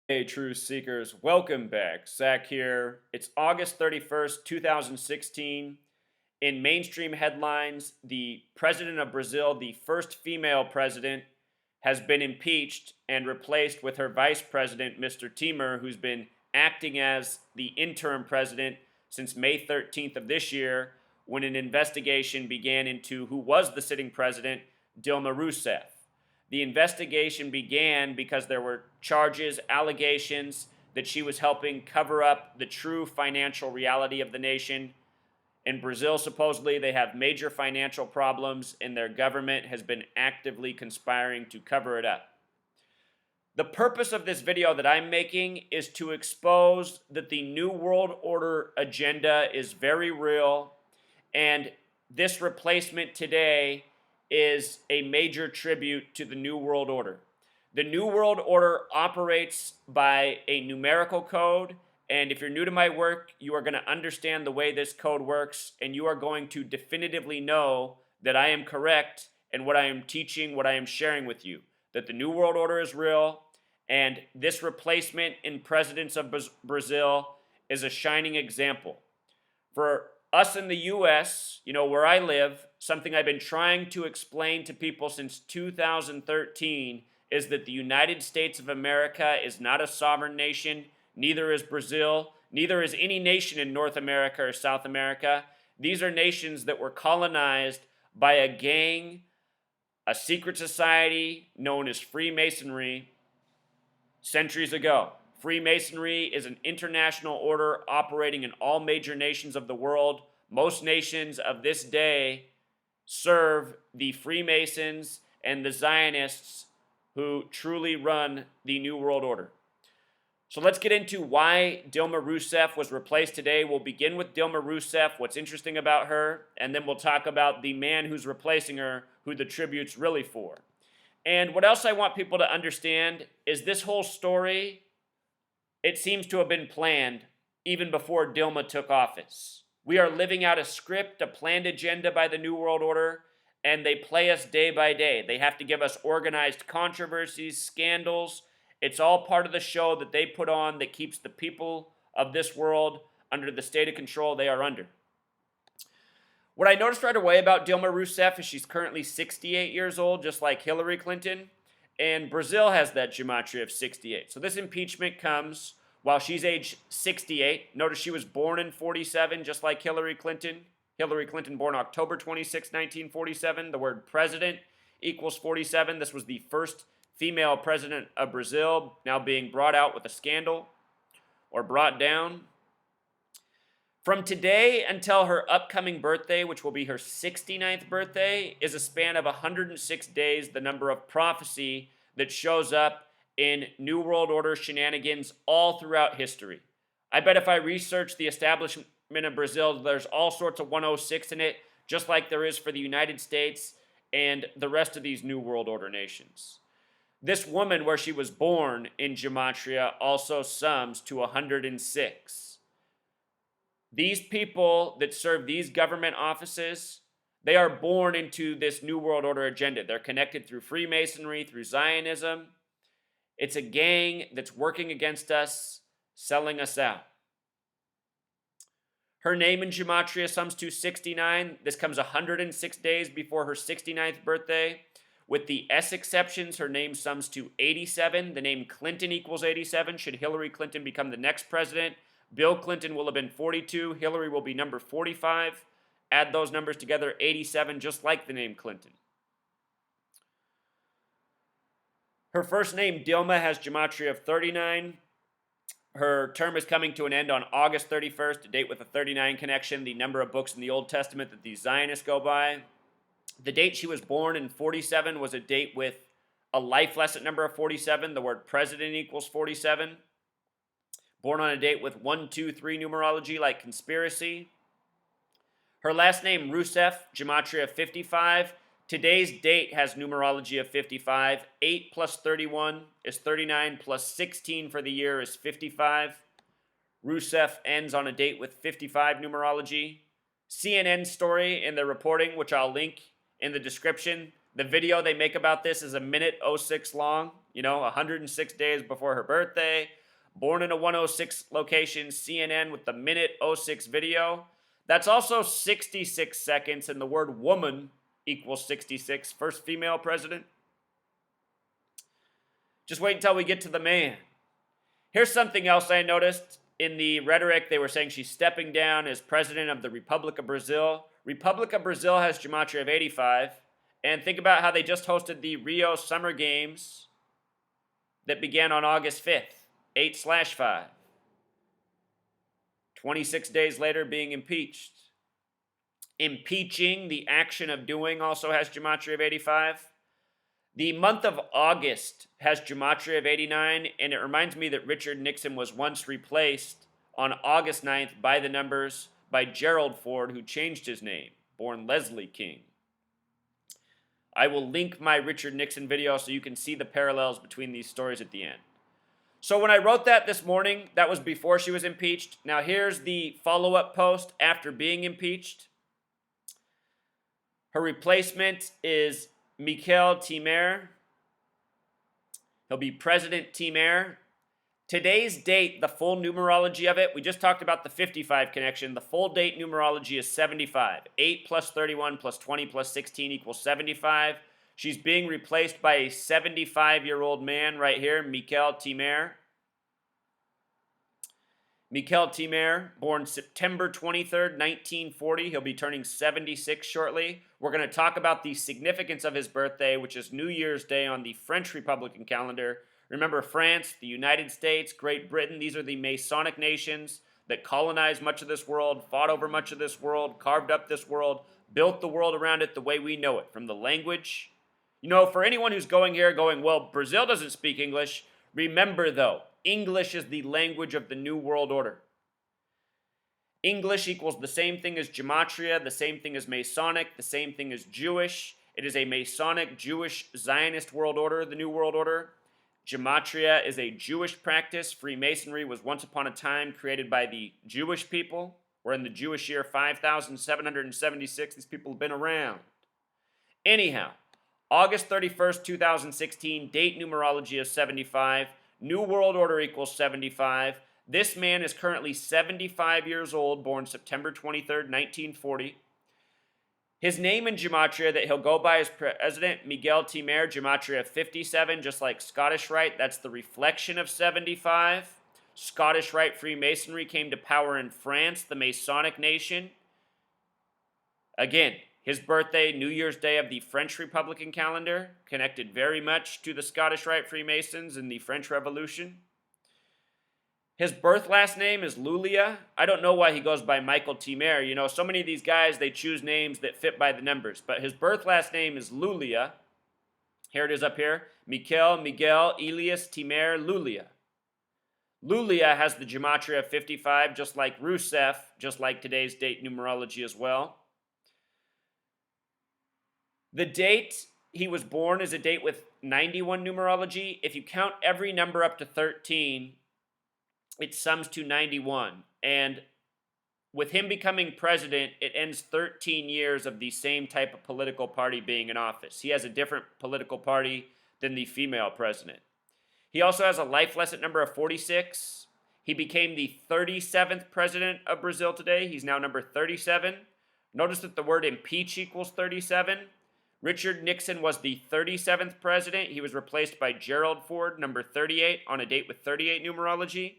Hey, True Seekers, welcome back. Zach here. It's August 31st, 2016. In mainstream headlines, the president of Brazil, the first female president, has been impeached and replaced with her vice president, Mr. Temer, who's been acting as the interim president since May 13th of this year, when an investigation began into who was the sitting president, Dilma Rousseff. The investigation began because there were charges, allegations that she was helping cover up the true financial reality of the nation. In Brazil, supposedly, they have major financial problems, and their government has been actively conspiring to cover it up. The purpose of this video that I'm making is to expose that the New World Order agenda is very real, and this replacement today is a major tribute to the New World Order. The New World Order operates by a numerical code, and if you're new to my work, you are going to understand the way this code works, and you are going to definitively know that I am correct in what I am teaching, what I am sharing with you, that the New World Order is real, and this replacement in presidents of Brazil is a shining example. For us in the US, where I live, something I've been trying to explain to people since 2013 is that the United States of America is not a sovereign nation, neither is Brazil, neither is any nation in North America or South America. These are nations that were colonized by a gang, a secret society known as Freemasonry centuries ago. Freemasonry is an international order operating in all major nations of the world. Most nations of this day serve the Freemasons and the Zionists who truly run the New World Order. So let's get into why Dilma Rousseff was replaced today. We'll begin with Dilma Rousseff, what's interesting about her, and then we'll talk about the man who's replacing her, who the tribute's really for. And what else I want people to understand is this whole story, it seems to have been planned even before Dilma took office. We are living out a script, a planned agenda by the New World Order, and they play us day by day. They have to give us organized controversies, scandals. It's all part of the show that they put on that keeps the people of this world under the state of control they are under. What I noticed right away about Dilma Rousseff is she's currently 68 years old, just like Hillary Clinton, and Brazil has that gematria of 68. So this impeachment comes while she's age 68. Notice she was born in 47, just like Hillary Clinton. Hillary Clinton born October 26, 1947. The word president equals 47. This was the first female president of Brazil, now being brought out with a scandal or brought down. From today until her upcoming birthday, which will be her 69th birthday, is a span of 106 days, the number of prophecy that shows up in New World Order shenanigans all throughout history. I bet if I research the establishment of Brazil, there's all sorts of 106 in it, just like there is for the United States and the rest of these New World Order nations. This woman, where she was born in Gematria, also sums to 106. These people that serve these government offices, they are born into this New World Order agenda. They're connected through Freemasonry, through Zionism. It's a gang that's working against us, selling us out. Her name in Gematria sums to 69. This comes 106 days before her 69th birthday. With the S exceptions, her name sums to 87. The name Clinton equals 87. Should Hillary Clinton become the next president, Bill Clinton will have been 42. Hillary will be number 45. Add those numbers together, 87, just like the name Clinton. Her first name, Dilma, has gematria of 39. Her term is coming to an end on August 31st, a date with a 39 connection, the number of books in the Old Testament that the Zionists go by. The date she was born in 47 was a date with a life lesson number of 47. The word president equals 47. Born on a date with 1, 2, 3 numerology, like conspiracy. Her last name, Rousseff, gematria of 55. Today's date has numerology of 55. 8 plus 31 is 39, plus 16 for the year is 55. Rousseff ends on a date with 55 numerology. CNN story in the reporting, which I'll link in the description. The video they make about this is a minute 06 long, 106 days before her birthday. born in a 106 location, CNN with the minute '06 video. That's also 66 seconds, and the word woman equals 66. First female president. Just wait until we get to the man. Here's something else I noticed. In the rhetoric, they were saying she's stepping down as president of the Republic of Brazil. Republic of Brazil has gematria of 85. And think about how they just hosted the Rio Summer Games that began on August 5th, 8/5. 26 days later, being impeached. Impeaching, the action of doing, also has gematria of 85. The month of August has gematria of 89, and it reminds me that Richard Nixon was once replaced on August 9th by the numbers by Gerald Ford, who changed his name, born Leslie King. I will link my Richard Nixon video so you can see the parallels between these stories at the end. So when I wrote that this morning, that was before she was impeached. Now here's the follow-up post after being impeached. Her replacement is Michel Temer. He'll be President Temer. Today's date, the full numerology of it, we just talked about the 55 connection. The full date numerology is 75. 8 plus 31 plus 20 plus 16 equals 75. She's being replaced by a 75-year-old man right here, Michel Temer. Michel Temer, born September 23rd, 1940. He'll be turning 76 shortly. We're going to talk about the significance of his birthday, which is New Year's Day on the French Republican calendar. Remember, France, the United States, Great Britain, these are the Masonic nations that colonized much of this world, fought over much of this world, carved up this world, built the world around it the way we know it, from the language. You know, for anyone who's going here going, well, Brazil doesn't speak English, remember though, English is the language of the New World Order. English equals the same thing as gematria, the same thing as Masonic, the same thing as Jewish. It is a Masonic, Jewish, Zionist world order, the New World Order. Gematria is a Jewish practice. Freemasonry was once upon a time created by the Jewish people. We're in the Jewish year 5776. These people have been around. Anyhow, August 31st, 2016, date numerology is 75. New World Order equals 75. This man is currently 75 years old, born September 23rd, 1940. His name in gematria that he'll go by as President Michel Temer, gematria of 57, just like Scottish Rite. That's the reflection of 75. Scottish Rite Freemasonry came to power in France, the Masonic nation. Again, his birthday, New Year's Day of the French Republican calendar, connected very much to the Scottish Rite Freemasons in the French Revolution. His birth last name is Lulia. I don't know why he goes by Michel Temer. You know, so many of these guys, they choose names that fit by the numbers. But his birth last name is Lulia. Here it is up here. Miguel, Elias, Temer, Lulia. Lulia has the gematria of 55, just like Rousseff, just like today's date numerology as well. The date he was born is a date with 91 numerology. If you count every number up to 13, it sums to 91. And with him becoming president, it ends 13 years of the same type of political party being in office. He has a different political party than the female president. He also has a life lesson number of 46. He became the 37th president of Brazil today. He's now number 37. Notice that the word impeach equals 37. Richard Nixon was the 37th president. He was replaced by Gerald Ford, number 38, on a date with 38 numerology.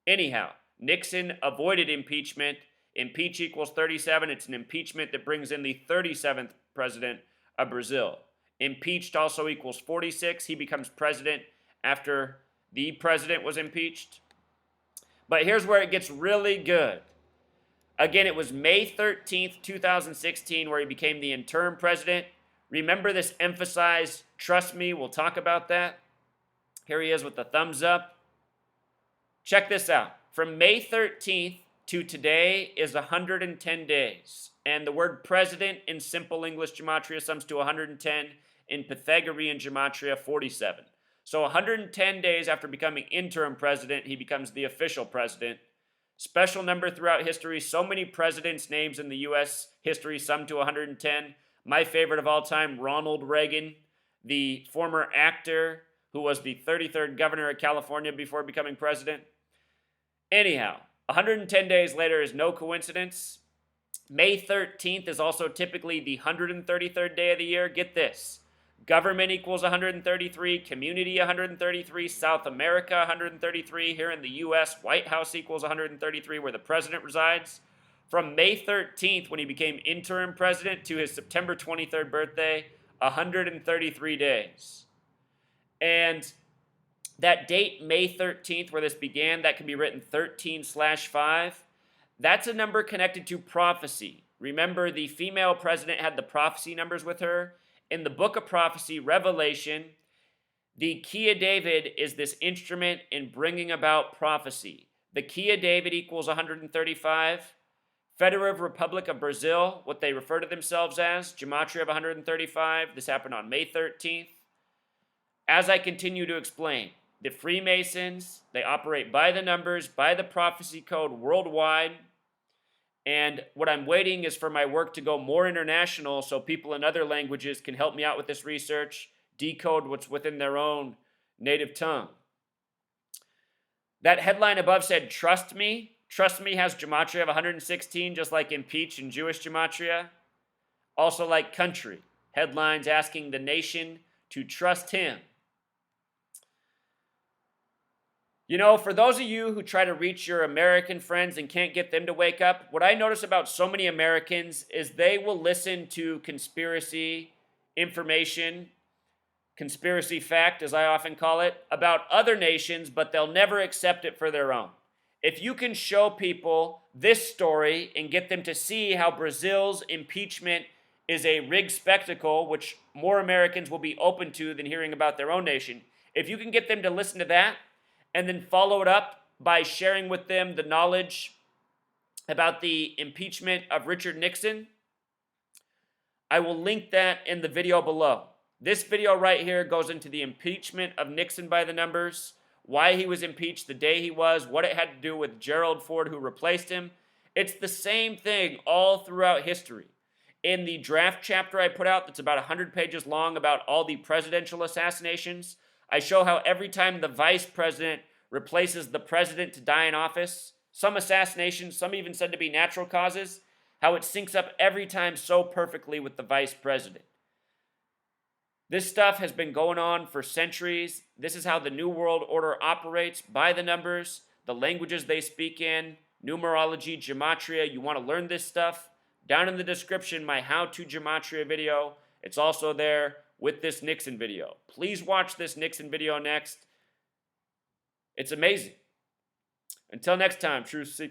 Anyhow, Nixon avoided impeachment. Impeach equals 37. It's an impeachment that brings in the 37th president of Brazil. Impeached also equals 46. He becomes president after the president was impeached. But here's where it gets really good. Again, it was May 13th, 2016, where he became the interim president. Remember this emphasized, trust me, we'll talk about that. Here he is with the thumbs up. Check this out. From May 13th to today is 110 days. And the word president in simple English gematria sums to 110. In Pythagorean gematria, 47. So 110 days after becoming interim president, he becomes the official president. Special number throughout history. So many presidents' names in the U.S. history sum to 110. My favorite of all time, Ronald Reagan, the former actor who was the 33rd governor of California before becoming president. Anyhow, 110 days later is no coincidence. May 13th is also typically the 133rd day of the year. Get this. Government equals 133, community 133, South America 133, here in the U.S., White House equals 133, where the president resides. From May 13th, when he became interim president, to his September 23rd birthday, 133 days. And that date, May 13th, where this began, that can be written 13/5. That's a number connected to prophecy. Remember, the female president had the prophecy numbers with her. In the book of prophecy, Revelation, the key of David is this instrument in bringing about prophecy. The key of David equals 135. Federative Republic of Brazil, what they refer to themselves as, gematria of 135. This happened on May 13th. As I continue to explain, the Freemasons, they operate by the numbers, by the prophecy code worldwide. And what I'm waiting is for my work to go more international so people in other languages can help me out with this research, decode what's within their own native tongue. That headline above said, trust me. Trust me has gematria of 116, just like impeached in Jewish gematria. Also like country. Headlines asking the nation to trust him. You know, for those of you who try to reach your American friends and can't get them to wake up, what I notice about so many Americans is they will listen to conspiracy information, conspiracy fact, as I often call it, about other nations, but they'll never accept it for their own. If you can show people this story and get them to see how Brazil's impeachment is a rigged spectacle, which more Americans will be open to than hearing about their own nation, if you can get them to listen to that, and then follow it up by sharing with them the knowledge about the impeachment of Richard Nixon, I will link that in the video below. This video right here goes into the impeachment of Nixon by the numbers, why he was impeached the day he was, what it had to do with Gerald Ford, who replaced him. It's the same thing all throughout history. In the draft chapter I put out that's about 100 pages long about all the presidential assassinations, I show how every time the vice president replaces the president to die in office, some assassinations, some even said to be natural causes, how it syncs up every time so perfectly with the vice president. This stuff has been going on for centuries. This is how the New World Order operates, by the numbers, the languages they speak in, numerology, gematria. You want to learn this stuff? Down in the description, my how-to gematria video. It's also there with this Nixon video. Please watch this Nixon video next. It's amazing. Until next time, true